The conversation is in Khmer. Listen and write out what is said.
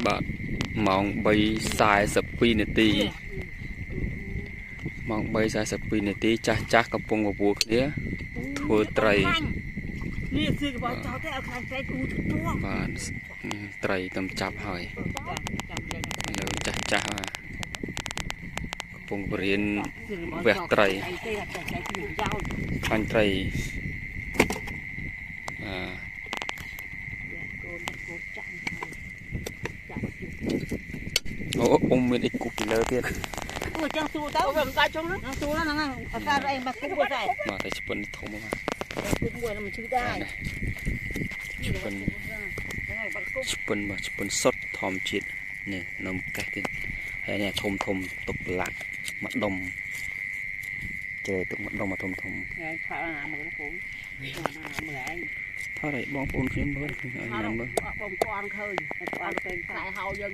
បាទម៉ោង 3:42 នាទីម៉ោង 3:42 នាទីចាស់កំពុងបបួលគ្នាធ្វើត្រីនេះគឺកបោចោលទៅឲ្យខ្លាញ់ត្រីគូទួបាទត្រីតាមចាប់ហើយលើចាស់កំពុងបរៀនវះត្រីខ្លាញ់ត្រីអូអ៊ំមានអីគូពីលើទៀតអូចាំសួរទៅវាមិនដាច់ចុងហ្នឹងសួរហ្នឹងអាការអីមកគូទៅតែបាទតែស្ពិនធំមកគូមួយនឹងមិនឈឺដែរស្ពិនបាទស្ពិនសុតធម្មជាតិនេះនៅកេះទៀតហើយនេះធំទុកប្រឡាក់មកដុំចេទុកមកដុំមកធំហើយឆាណាមើលពូមើលឯងថតឲ្យបងប្អូនខ្ញុំមើលឲ្យណាមើលបងគាត់ឃើញគាត់ទៅខ្សែហៅយើង